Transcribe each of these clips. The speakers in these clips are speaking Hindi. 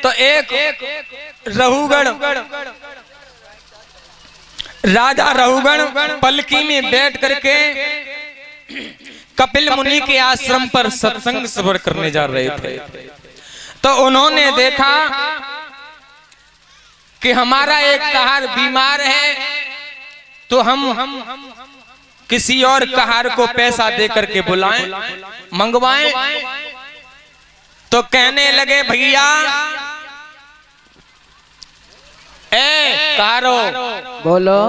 तो एक रहुगण राजा रहुगण पलकी में बैठ करके कपिल मुनि के आश्रम पर सत्संग सभर करने जा रहे थे। तो उन्होंने देखा कि हमारा एक कहार बीमार है, तो हम किसी और कहार को पैसा दे करके बुलाएं, मंगवाएं। तो कहने लगे भैया कारो बोलो,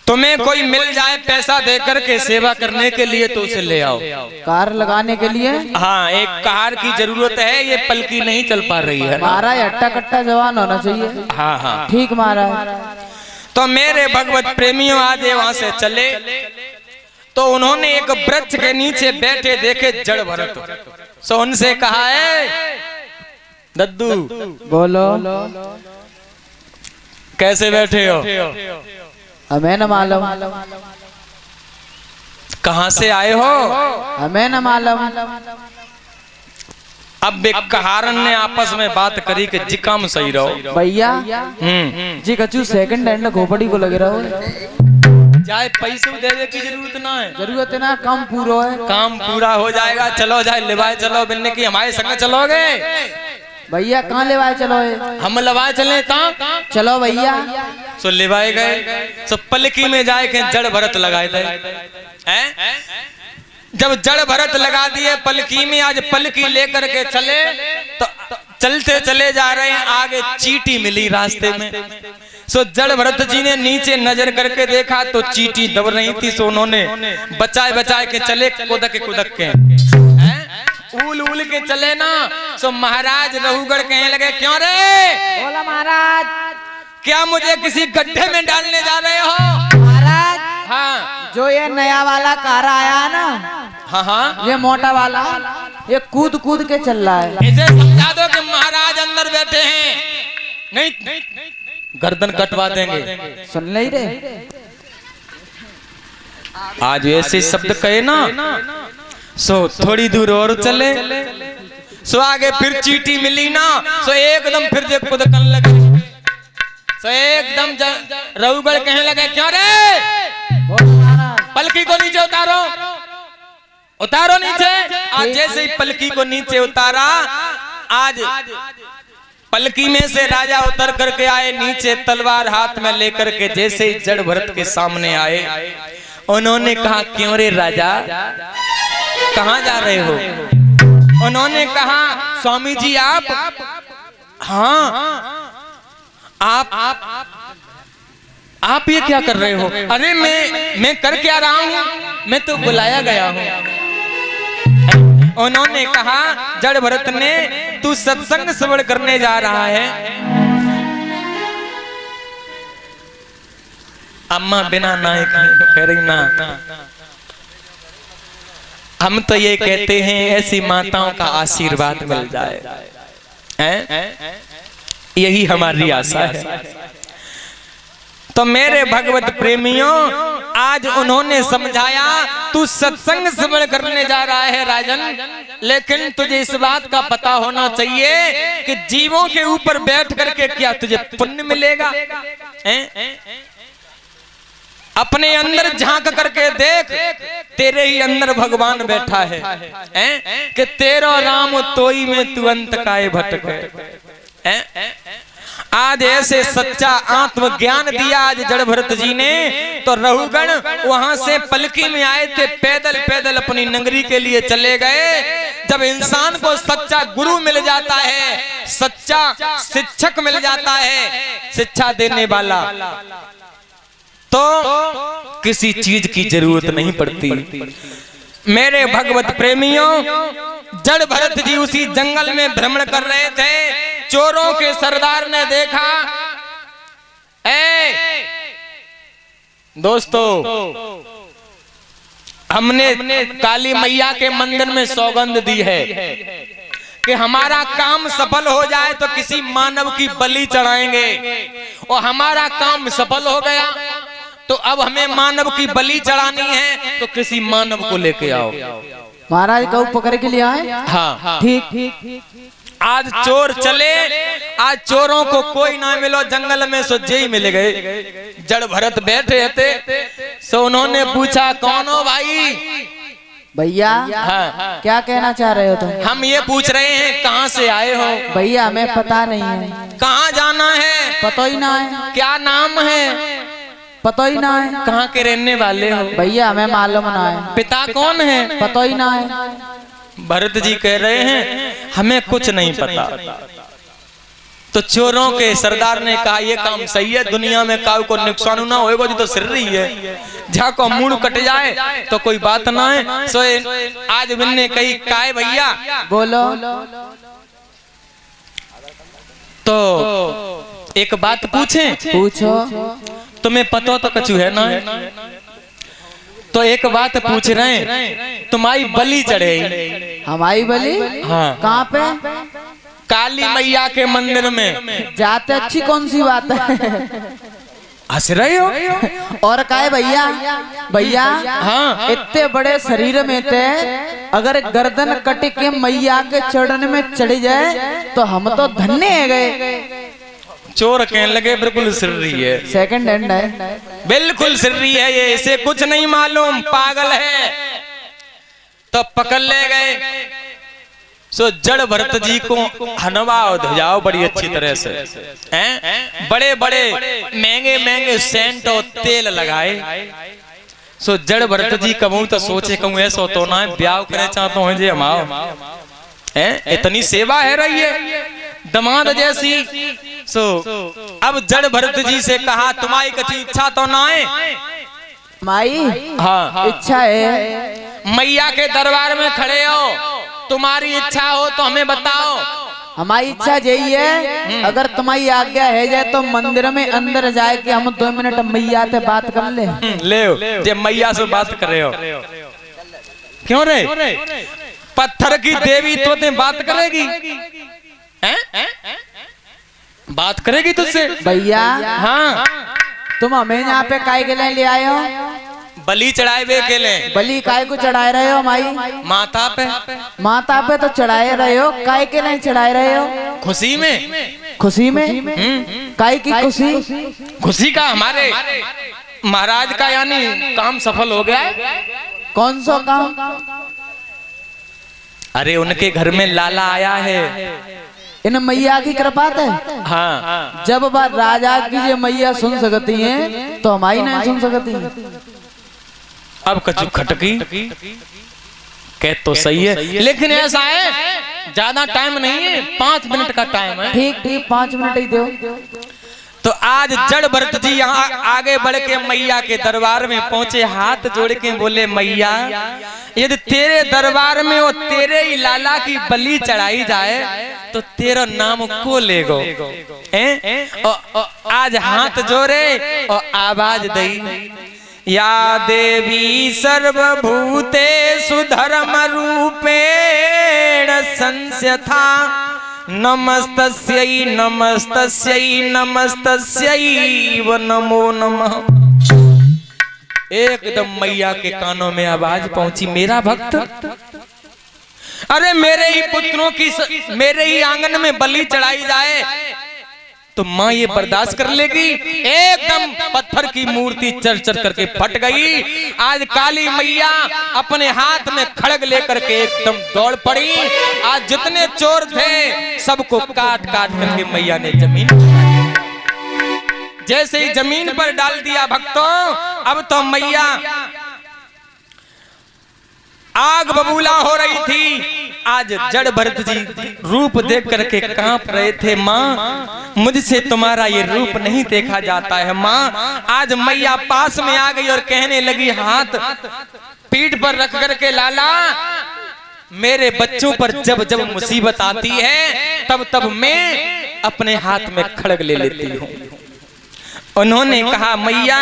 तुम्हें कोई मिल जाए पैसा देकर के सेवा करने के लिए तो उसे ले आओ। कार लगाने के लिए? हाँ, एक कार की जरूरत है, ये पलकी नहीं चल पा रही है। महाराज अट्टा कट्टा जवान होना चाहिए। हाँ हाँ ठीक महाराज। तो मेरे भगवत प्रेमियों आज वहां से चले, तो उन्होंने एक वृक्ष के नीचे बैठे देखे जड़ भरत। सो उनसे कहा है दद्दू बोलो, कैसे बैठे हो? हमें न मालूम। कहाँ से आए हो? हमें न मालूम। अब एक कहारन ने आपस में बात करी कि जी काम सही रहो भैया जी कचू सेकंड हैंड खोपड़ी को लगे रहो। जाए पैसे देने की जरूरत ना है, जरूरत है ना, काम पूरा है। काम पूरा हो जाएगा। चलो जाए लिवाए चलो बिन्ने की हमारे संग चलोगे भैया? कहाँ लेवाए चलो है? हम लवाए चले चलो भैया। सो लिवाए गए, सो पलकी में जाए के जड़ भरत लगाए थे। जब जड़ भरत लगा दिए पलकी में, आज पलकी लेकर के चले तो चलते चले जा रहे हैं, आगे चींटी मिली रास्ते में। सो जड़ भरत जी ने नीचे नजर करके देखा तो चींटी दब रही थी। सो उन्होंने बचाए बचाए के चले, कुदक कुदक के उल उल के चले ना। सो महाराज रहुगढ़ कहने लगे क्यों रे? बोला महाराज, क्या मुझे किसी गड्ढे में डालने जा रहे हो? महाराज हाँ, जो ये नया वाला कार आया ना, हाँ हाँ, ये मोटा वाला, ये कूद कूद के चल रहा है। इसे समझा दो कि महाराज अंदर बैठे हैं, नहीं गर्दन कटवा देंगे। सुन ले रे, आज ऐसे शब्द कहे ना, सो थोड़ी दूर और चले, सो आगे फिर चींटी मिली ना, सो एकदम फिर जे कुदकन लगे। सो एकदम रहुगढ़ कहने लगे क्यों रे? पलकी को नीचे उतारो, उतारो नीचे। आज जैसे ही पलकी को नीचे उतारा, आज पलकी में से राजा उतर करके आए नीचे, तलवार हाथ में लेकर के जैसे ही जड़ भरत के सामने आए, उन्होंने कहा क्यों रे राजा, कहाँ जा रहे हो? उन्होंने कहा स्वामी जी आप? हाँ आप ये क्या कर रहे हो? अरे मैं कर क्या रहा हूँ, मैं तो बुलाया गया हूँ। उन्होंने कहा जड़ भरत ने, तू सत्संग श्रवण करने जा रहा है। अम्मा बिना नायक कह ना, हम तो ये कहते हैं ऐसी माताओं का आशीर्वाद मिल जाए, यही हमारी आशा है। तो मेरे भगवत प्रेमियों, आज उन्होंने समझाया तू सत्संग श्रवण करने जा रहा है राजन, लेकिन तुझे इस बात का पता होना चाहिए कि जीवों के ऊपर बैठ करके क्या तुझे पुण्य मिलेगा? अपने अंदर झांक करके देख, तेरे ही अंदर भगवान बैठा है, कि तेरा राम तोई में तू अंत काय भटके। आज ऐसे सच्चा आत्मज्ञान दिया आज जड़ भरत जी ने। तो रहुगण वहां से पलकी में आए थे, पैदल पैदल अपनी नगरी के लिए चले गए। जब इंसान को सच्चा गुरु मिल जाता है, सच्चा शिक्षक मिल जाता है, शिक्षा देने वाला, तो किसी चीज की जरूरत नहीं पड़ती। मेरे भगवत प्रेमियों, जड़ भरत जी उसी जंगल में भ्रमण कर रहे थे। चोरों के सरदार ने देखा, दोस्तों हमने काली मैया के मंदिर में सौगंध दी है कि हमारा काम सफल हो जाए तो किसी मानव की बलि चढ़ाएंगे, और हमारा काम सफल हो गया तो अब हमें मानव की बलि चढ़ानी है, तो किसी मानव को लेके आओ। महाराज कब पकड़ के लिए आए? हाँ ठीक। आज चोर चले, आज चोरों को कोई ना मिलो जंगल में, सो जेई मिल गए। जड़ भरत बैठे थे, सो उन्होंने पूछा कौन हो भाई? भैया हाँ। क्या कहना चाह रहे हो तुम? हम ये पूछ रहे हैं कहाँ से आए हो? भैया हमें पता नहीं है। कहाँ जाना है? पता ही ना है। क्या नाम है? पता ही ना है। कहाँ के रहने वाले हो? भैया हमें मालूम ना है। पिता कौन है? पता ही ना है। भरत जी कह रहे हैं हमें कुछ नहीं पता। तो चोरों के सरदार ने कहा ये काम सही है, दुनिया में काऊ को नुकसान ना होएगा जी तो सिर रही है, जहाँ को मुड़ कट जाए तो कोई बात ना है। सो आज बिन्ने कही काय भैया बोलो। तो एक बात पूछें? पूछो। तुम्हें पता तो कछु है ना? तो एक बात पूछ रहे हैं, तुम्हारी बलि चढ़े? हमारी बलि? हाँ। कहाँ पे? काली मैया के मंदिर में। जाते अच्छी कौन सी बात है? हंस रहे हो? और का है भैया? भैया हाँ। इतने बड़े शरीर में थे, अगर गर्दन कट के मैया के चरण में चढ़ जाए तो हम तो धन्य है गए। चोर कहने लगे बिल्कुल सिर रही है। सेकंड हैंड है। बिल्कुल सिर रही है ये, इसे कुछ नहीं मालूम, पागल है। तो पकड़ ले गए। सो जड़ भरत जी को हनवाओ धुजाओ बड़ी अच्छी तरह से, हैं? बड़े बड़े महंगे महंगे सेंट और तेल लगाए। सो जड़ भरत जी कहूँ तो सोचे कहूँ ऐसा तो ना ब्याह करे चाहता हूँ जी हमाओ, हैं? इतनी सेवा है रही है दमाद जैसी। सो अब जड़ भरत जी से कहा तुम्हारी कची इच्छा तो ना है? माई हाँ इच्छा है। मैया के दरबार में खड़े हो, तुम्हारी इच्छा हो तो हमें बताओ। हमारी इच्छा यही है, अगर तुम्हारी आज्ञा है जाए तो मंदिर में अंदर जाए कि हम 2 मिनट मैया से बात कर ले। ले मैया से बात कर रहे हो क्यों रे? पत्थर की देवी तो ते बात करेगी? हैं? बात करेगी तुझसे? भैया हाँ। तुम हमें यहाँ पे काय के लिए ले आए हो? बलि चढ़ाए के लिए। बलि काय को चढ़ाए रहे हो माई? माता पे। माता पे तो चढ़ाए रहे हो, काय के नहीं चढ़ाए रहे हो? खुशी में। खुशी में? काय की खुशी? खुशी का हमारे महाराज का यानी काम सफल हो गया। कौन सा काम? अरे उनके घर में लाला आया है। इन मैया की कृपा है। हाँ। जब बात राजा की ये मैया सुन सकती हैं तो हमारी नहीं सुन सकती। अब कछु खटकी कह तो सही है, लेकिन ऐसा है ज्यादा टाइम नहीं है, 5 मिनट का टाइम है। ठीक ठीक 5 मिनट ही दो। तो आज जड़ भरत जी यहाँ आगे बढ़ के मैया के दरबार में पहुंचे, हाथ जोड़ के बोले मैया यदि तेरे दरबार में और तेरे ही लाला की बलि चढ़ाई जाए तो तेरा नाम को लेगो। आज हाथ जोड़े और आवाज दई, या देवी सर्वभूतेषु धर्म रूपेण संस्यथा नमस्तस्यै नमस्तस्यै नमस्तस्यै नमो नमः। एकदम मैया के कानों में आवाज पहुंची, मेरा भक्त, अरे मेरे ही पुत्रों की मेरे ही आंगन में बलि चढ़ाई जाए तो माँ ये बर्दाश्त कर लेगी? एकदम पत्थर की मूर्ति चर चर करके फट गई। आज काली मैया अपने हाथ में खड़ग लेकर के एकदम दौड़ पड़ी। आज जितने चोर थे सबको काट काट करके मैया ने जमीन, जैसे ही जमीन पर डाल दिया भक्तों, अब तो मैया आग बबूला हो रही थी। आज जड़ भरत जी रूप देख करके कांप रहे थे, माँ मुझसे तुम्हारा ये रूप नहीं देखा जाता है। माँ आज मैया पास में आ गई और कहने लगी हाथ पीठ पर रख करके, लाला मेरे बच्चों पर जब जब मुसीबत आती है तब तब मैं अपने हाथ में खड़ग ले लेती हूँ। उन्होंने कहा मैया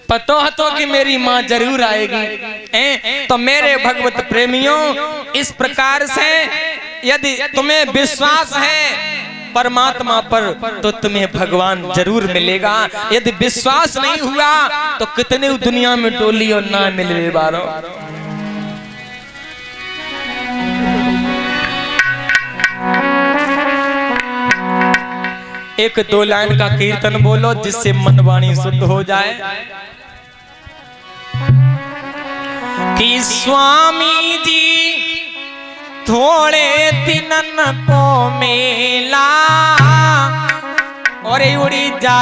पतो हतो कि मेरी माँ जरूर आएगी। तो मेरे भगवत प्रेमियों, इस प्रकार से यदि तुम्हें विश्वास है परमात्मा पर तो तुम्हें भगवान जरूर मिलेगा। यदि विश्वास नहीं हुआ तो कितने दुनिया में डोली और ना मिले बारो। एक दो लाइन का कीर्तन बोलो जिससे मन वाणी शुद्ध हो जाए। कि स्वामी जी थोड़े दिनन को मेला और उड़ी जाए